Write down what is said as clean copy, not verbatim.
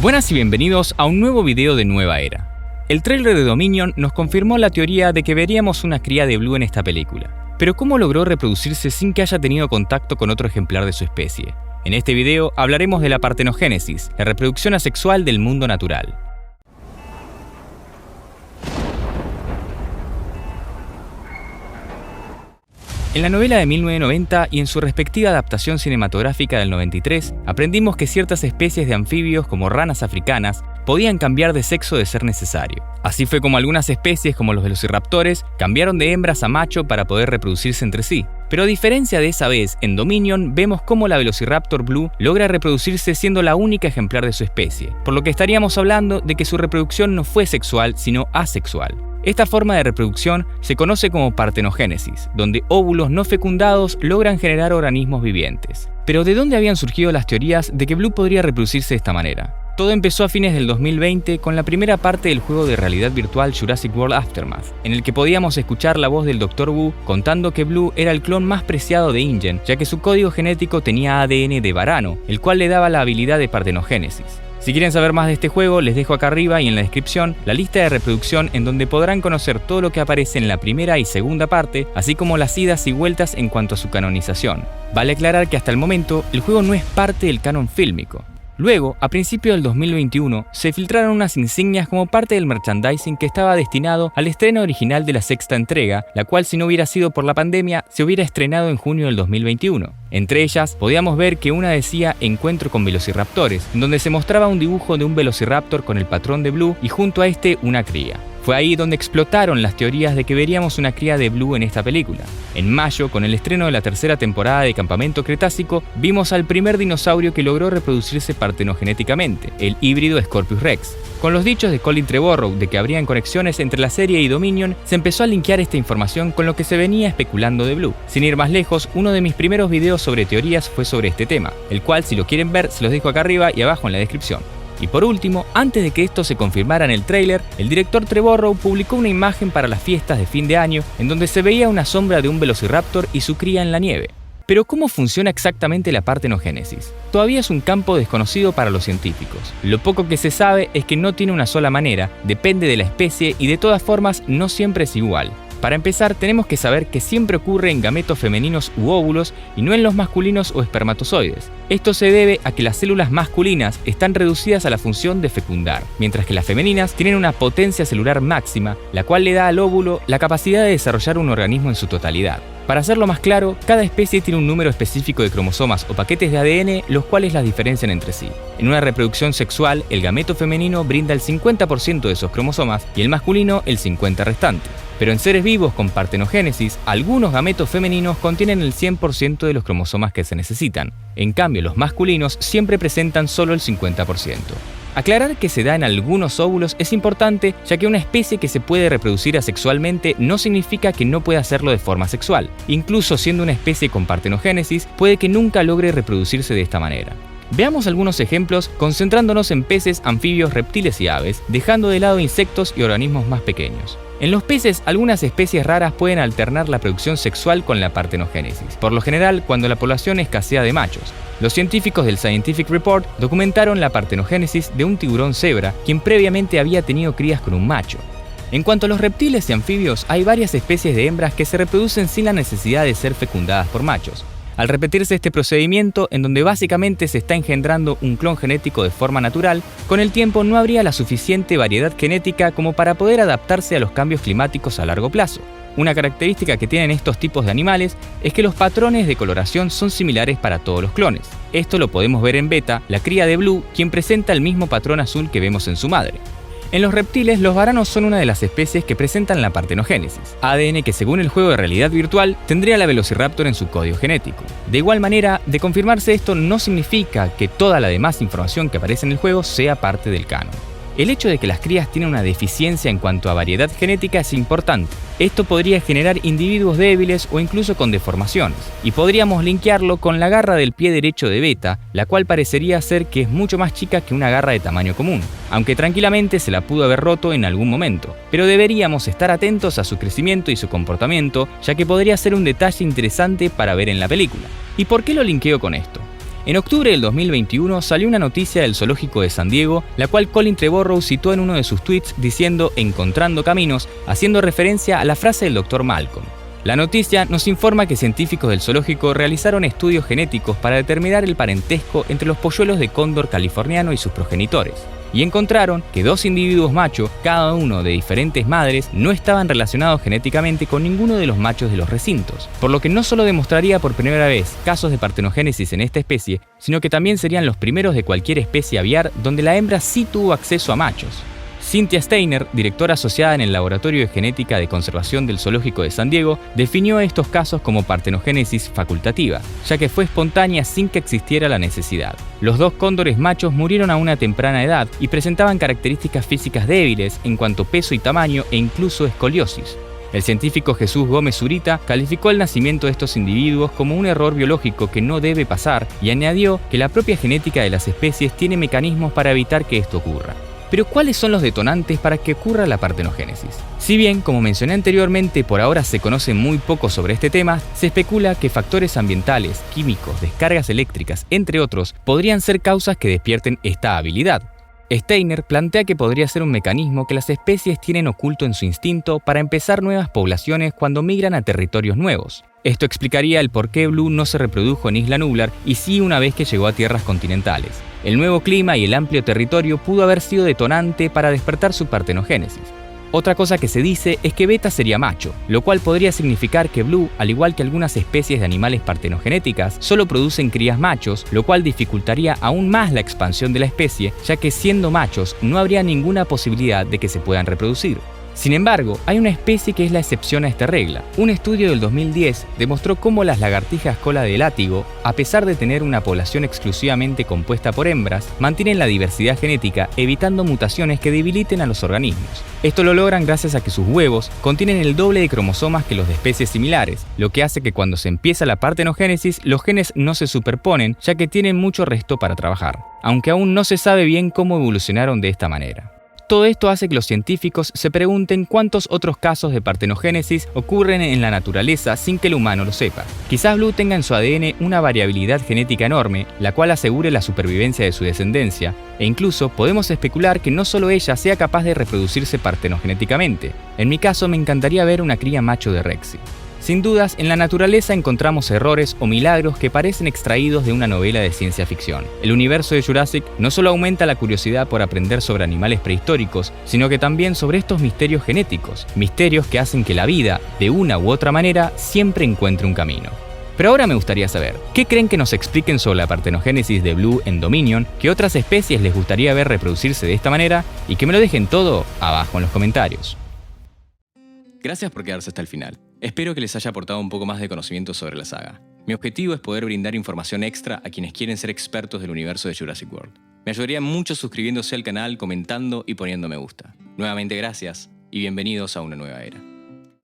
Buenas y bienvenidos a un nuevo video de Nueva Era. El tráiler de Dominion nos confirmó la teoría de que veríamos una cría de Blue en esta película. Pero ¿cómo logró reproducirse sin que haya tenido contacto con otro ejemplar de su especie? En este video hablaremos de la partenogénesis, la reproducción asexual del mundo natural. En la novela de 1990 y en su respectiva adaptación cinematográfica del 93, aprendimos que ciertas especies de anfibios como ranas africanas podían cambiar de sexo de ser necesario. Así fue como algunas especies como los velociraptores cambiaron de hembras a macho para poder reproducirse entre sí. Pero a diferencia de esa vez, en Dominion vemos cómo la Velociraptor Blue logra reproducirse siendo la única ejemplar de su especie, por lo que estaríamos hablando de que su reproducción no fue sexual sino asexual. Esta forma de reproducción se conoce como partenogénesis, donde óvulos no fecundados logran generar organismos vivientes. Pero ¿de dónde habían surgido las teorías de que Blue podría reproducirse de esta manera? Todo empezó a fines del 2020 con la primera parte del juego de realidad virtual Jurassic World Aftermath, en el que podíamos escuchar la voz del Dr. Wu contando que Blue era el clon más preciado de InGen, ya que su código genético tenía ADN de varano, el cual le daba la habilidad de partenogénesis. Si quieren saber más de este juego, les dejo acá arriba y en la descripción la lista de reproducción en donde podrán conocer todo lo que aparece en la primera y segunda parte, así como las idas y vueltas en cuanto a su canonización. Vale aclarar que hasta el momento el juego no es parte del canon fílmico. Luego, a principios del 2021, se filtraron unas insignias como parte del merchandising que estaba destinado al estreno original de la sexta entrega, la cual si no hubiera sido por la pandemia, se hubiera estrenado en junio del 2021. Entre ellas, podíamos ver que una decía Encuentro con Velociraptores, en donde se mostraba un dibujo de un Velociraptor con el patrón de Blue y junto a este una cría. Fue ahí donde explotaron las teorías de que veríamos una cría de Blue en esta película. En mayo, con el estreno de la tercera temporada de Campamento Cretácico, vimos al primer dinosaurio que logró reproducirse partenogenéticamente, el híbrido Scorpius Rex. Con los dichos de Colin Trevorrow de que habrían conexiones entre la serie y Dominion, se empezó a linkear esta información con lo que se venía especulando de Blue. Sin ir más lejos, uno de mis primeros videos sobre teorías fue sobre este tema, el cual si lo quieren ver se los dejo acá arriba y abajo en la descripción. Y por último, antes de que esto se confirmara en el tráiler, el director Trevorrow publicó una imagen para las fiestas de fin de año en donde se veía una sombra de un velociraptor y su cría en la nieve. Pero ¿cómo funciona exactamente la partenogénesis? Todavía es un campo desconocido para los científicos. Lo poco que se sabe es que no tiene una sola manera, depende de la especie y de todas formas no siempre es igual. Para empezar, tenemos que saber que siempre ocurre en gametos femeninos u óvulos y no en los masculinos o espermatozoides. Esto se debe a que las células masculinas están reducidas a la función de fecundar, mientras que las femeninas tienen una potencia celular máxima, la cual le da al óvulo la capacidad de desarrollar un organismo en su totalidad. Para hacerlo más claro, cada especie tiene un número específico de cromosomas o paquetes de ADN, los cuales las diferencian entre sí. En una reproducción sexual, el gameto femenino brinda el 50% de esos cromosomas y el masculino el 50% restante. Pero en seres vivos con partenogénesis, algunos gametos femeninos contienen el 100% de los cromosomas que se necesitan. En cambio, los masculinos siempre presentan solo el 50%. Aclarar que se da en algunos óvulos es importante, ya que una especie que se puede reproducir asexualmente no significa que no pueda hacerlo de forma sexual. Incluso siendo una especie con partenogénesis, puede que nunca logre reproducirse de esta manera. Veamos algunos ejemplos concentrándonos en peces, anfibios, reptiles y aves, dejando de lado insectos y organismos más pequeños. En los peces, algunas especies raras pueden alternar la producción sexual con la partenogénesis, por lo general cuando la población escasea de machos. Los científicos del Scientific Report documentaron la partenogénesis de un tiburón cebra, quien previamente había tenido crías con un macho. En cuanto a los reptiles y anfibios, hay varias especies de hembras que se reproducen sin la necesidad de ser fecundadas por machos. Al repetirse este procedimiento, en donde básicamente se está engendrando un clon genético de forma natural, con el tiempo no habría la suficiente variedad genética como para poder adaptarse a los cambios climáticos a largo plazo. Una característica que tienen estos tipos de animales es que los patrones de coloración son similares para todos los clones. Esto lo podemos ver en Beta, la cría de Blue, quien presenta el mismo patrón azul que vemos en su madre. En los reptiles, los varanos son una de las especies que presentan la partenogénesis, ADN que según el juego de realidad virtual tendría la Velociraptor en su código genético. De igual manera, de confirmarse esto no significa que toda la demás información que aparece en el juego sea parte del canon. El hecho de que las crías tienen una deficiencia en cuanto a variedad genética es importante. Esto podría generar individuos débiles o incluso con deformaciones, y podríamos linkearlo con la garra del pie derecho de Beta, la cual parecería ser que es mucho más chica que una garra de tamaño común, aunque tranquilamente se la pudo haber roto en algún momento. Pero deberíamos estar atentos a su crecimiento y su comportamiento, ya que podría ser un detalle interesante para ver en la película. ¿Y por qué lo linkeo con esto? En octubre del 2021 salió una noticia del zoológico de San Diego, la cual Colin Trevorrow citó en uno de sus tweets diciendo "encontrando caminos", haciendo referencia a la frase del Dr. Malcolm. La noticia nos informa que científicos del zoológico realizaron estudios genéticos para determinar el parentesco entre los polluelos de cóndor californiano y sus progenitores, y encontraron que 2 individuos machos, cada uno de diferentes madres, no estaban relacionados genéticamente con ninguno de los machos de los recintos, por lo que no solo demostraría por primera vez casos de partenogénesis en esta especie, sino que también serían los primeros de cualquier especie aviar donde la hembra sí tuvo acceso a machos. Cynthia Steiner, directora asociada en el Laboratorio de Genética de Conservación del Zoológico de San Diego, definió estos casos como partenogénesis facultativa, ya que fue espontánea sin que existiera la necesidad. Los 2 cóndores machos murieron a una temprana edad y presentaban características físicas débiles en cuanto a peso y tamaño e incluso escoliosis. El científico Jesús Gómez Zurita calificó el nacimiento de estos individuos como un error biológico que no debe pasar y añadió que la propia genética de las especies tiene mecanismos para evitar que esto ocurra. Pero ¿cuáles son los detonantes para que ocurra la partenogénesis? Si bien, como mencioné anteriormente, por ahora se conoce muy poco sobre este tema, se especula que factores ambientales, químicos, descargas eléctricas, entre otros, podrían ser causas que despierten esta habilidad. Steiner plantea que podría ser un mecanismo que las especies tienen oculto en su instinto para empezar nuevas poblaciones cuando migran a territorios nuevos. Esto explicaría el por qué Blue no se reprodujo en Isla Nublar y sí una vez que llegó a tierras continentales. El nuevo clima y el amplio territorio pudo haber sido detonante para despertar su partenogénesis. Otra cosa que se dice es que Beta sería macho, lo cual podría significar que Blue, al igual que algunas especies de animales partenogenéticas, solo producen crías machos, lo cual dificultaría aún más la expansión de la especie, ya que siendo machos no habría ninguna posibilidad de que se puedan reproducir. Sin embargo, hay una especie que es la excepción a esta regla. Un estudio del 2010 demostró cómo las lagartijas cola de látigo, a pesar de tener una población exclusivamente compuesta por hembras, mantienen la diversidad genética evitando mutaciones que debiliten a los organismos. Esto lo logran gracias a que sus huevos contienen el doble de cromosomas que los de especies similares, lo que hace que cuando se empieza la partenogénesis los genes no se superponen ya que tienen mucho resto para trabajar, aunque aún no se sabe bien cómo evolucionaron de esta manera. Todo esto hace que los científicos se pregunten cuántos otros casos de partenogénesis ocurren en la naturaleza sin que el humano lo sepa. Quizás Blue tenga en su ADN una variabilidad genética enorme, la cual asegure la supervivencia de su descendencia, e incluso podemos especular que no solo ella sea capaz de reproducirse partenogenéticamente. En mi caso me encantaría ver una cría macho de Rexy. Sin dudas, en la naturaleza encontramos errores o milagros que parecen extraídos de una novela de ciencia ficción. El universo de Jurassic no solo aumenta la curiosidad por aprender sobre animales prehistóricos, sino que también sobre estos misterios genéticos, misterios que hacen que la vida, de una u otra manera, siempre encuentre un camino. Pero ahora me gustaría saber, ¿qué creen que nos expliquen sobre la partenogénesis de Blue en Dominion? ¿Qué otras especies les gustaría ver reproducirse de esta manera? Y que me lo dejen todo abajo en los comentarios. Gracias por quedarse hasta el final. Espero que les haya aportado un poco más de conocimiento sobre la saga. Mi objetivo es poder brindar información extra a quienes quieren ser expertos del universo de Jurassic World. Me ayudaría mucho suscribiéndose al canal, comentando y poniendo me gusta. Nuevamente gracias y bienvenidos a una nueva era.